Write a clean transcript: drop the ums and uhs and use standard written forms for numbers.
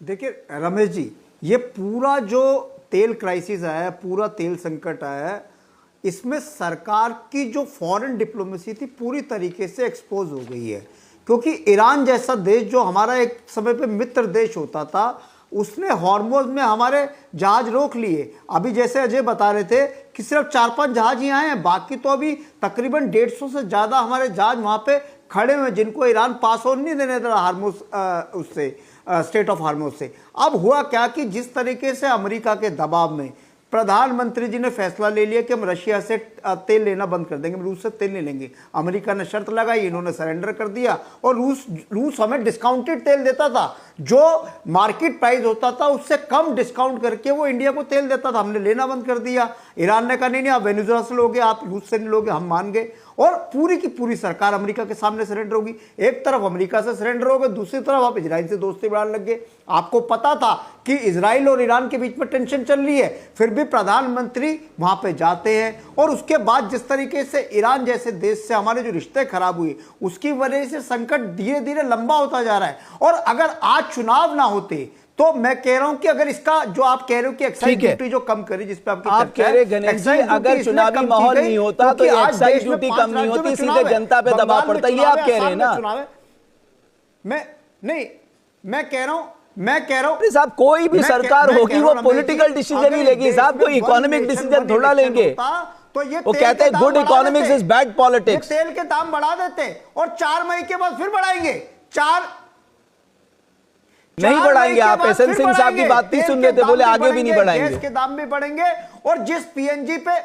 देखिए रमेश जी, ये पूरा जो तेल क्राइसिस आया है, पूरा तेल संकट आया है, इसमें सरकार की जो फॉरेन डिप्लोमेसी थी पूरी तरीके से एक्सपोज हो गई है। क्योंकि ईरान जैसा देश जो हमारा एक समय पे मित्र देश होता था, उसने हॉर्मोज में हमारे जहाज रोक लिए। अभी जैसे अजय बता रहे थे कि सिर्फ 4-5 जहाज ही आए हैं, बाकी तो अभी तकरीबन 150 से ज़्यादा हमारे जहाज वहाँ पे खड़े हुए, जिनको ईरान पास ऑन नहीं देने दे रहा हार्मोज उससे, स्टेट ऑफ हार्मोज से। अब हुआ क्या कि जिस तरीके से अमेरिका के दबाव में प्रधानमंत्री जी ने फैसला ले लिया कि हम रशिया से तेल लेना बंद कर देंगे, हम रूस से तेल नहीं लेंगे। अमेरिका ने शर्त लगाई, इन्होंने सरेंडर कर दिया और रूस हमें डिस्काउंटेड तेल देता था, जो मार्केट प्राइस होता था उससे कम डिस्काउंट करके वो इंडिया को तेल देता था। हमने लेना बंद कर दिया। ईरान ने कहा नहीं आप वेनेजुएला से लोगे, आप रूस से नहीं लोगे, हम मान गए। और पूरी की पूरी सरकार अमेरिका के सामने सरेंडर होगी। एक तरफ अमेरिका से सरेंडर हो गए, दूसरी तरफ आप इजराइल से दोस्ती बढ़ाने लग गए। आपको पता था कि इजराइल और ईरान के बीच में टेंशन चल रही है, फिर भी प्रधानमंत्री वहां पे जाते हैं। और उसके बाद जिस तरीके से ईरान जैसे देश से हमारे जो रिश्ते खराब हुए, उसकी वजह से संकट धीरे धीरे लंबा होता जा रहा है। और अगर आज चुनाव ना होते तो मैं कह रहा हूं कि अगर इसका जो आप कह रहे हो कि एक्साइज ड्यूटी जो कम करी, जिस पे आप कह रहे गणेश जी, अगर चुनावी माहौल नहीं होता तो एक्साइज ड्यूटी कम नहीं होती, सीधे जनता पे दबाव पड़ता, ये आप कह रहे हैं ना? मैं कह रहा हूं साहब, कोई भी सरकार होगी वो पॉलिटिकल डिसीजन ही लेगी साहब, कोई इकोनॉमिक डिसीजन थोड़ा लेंगे। तो ये वो कहते हैं good economics is bad politics. तेल के दाम बढ़ा देते और 4 मई के बाद फिर बढ़ाएंगे। नहीं बढ़ाएंगे। आप एसएन सिंह साहब की बात नहीं सुन रहे थे, बोले आगे भी नहीं बढ़ाएंगे। गैस के दाम भी बढ़ेंगे और जिस पीएनजी पे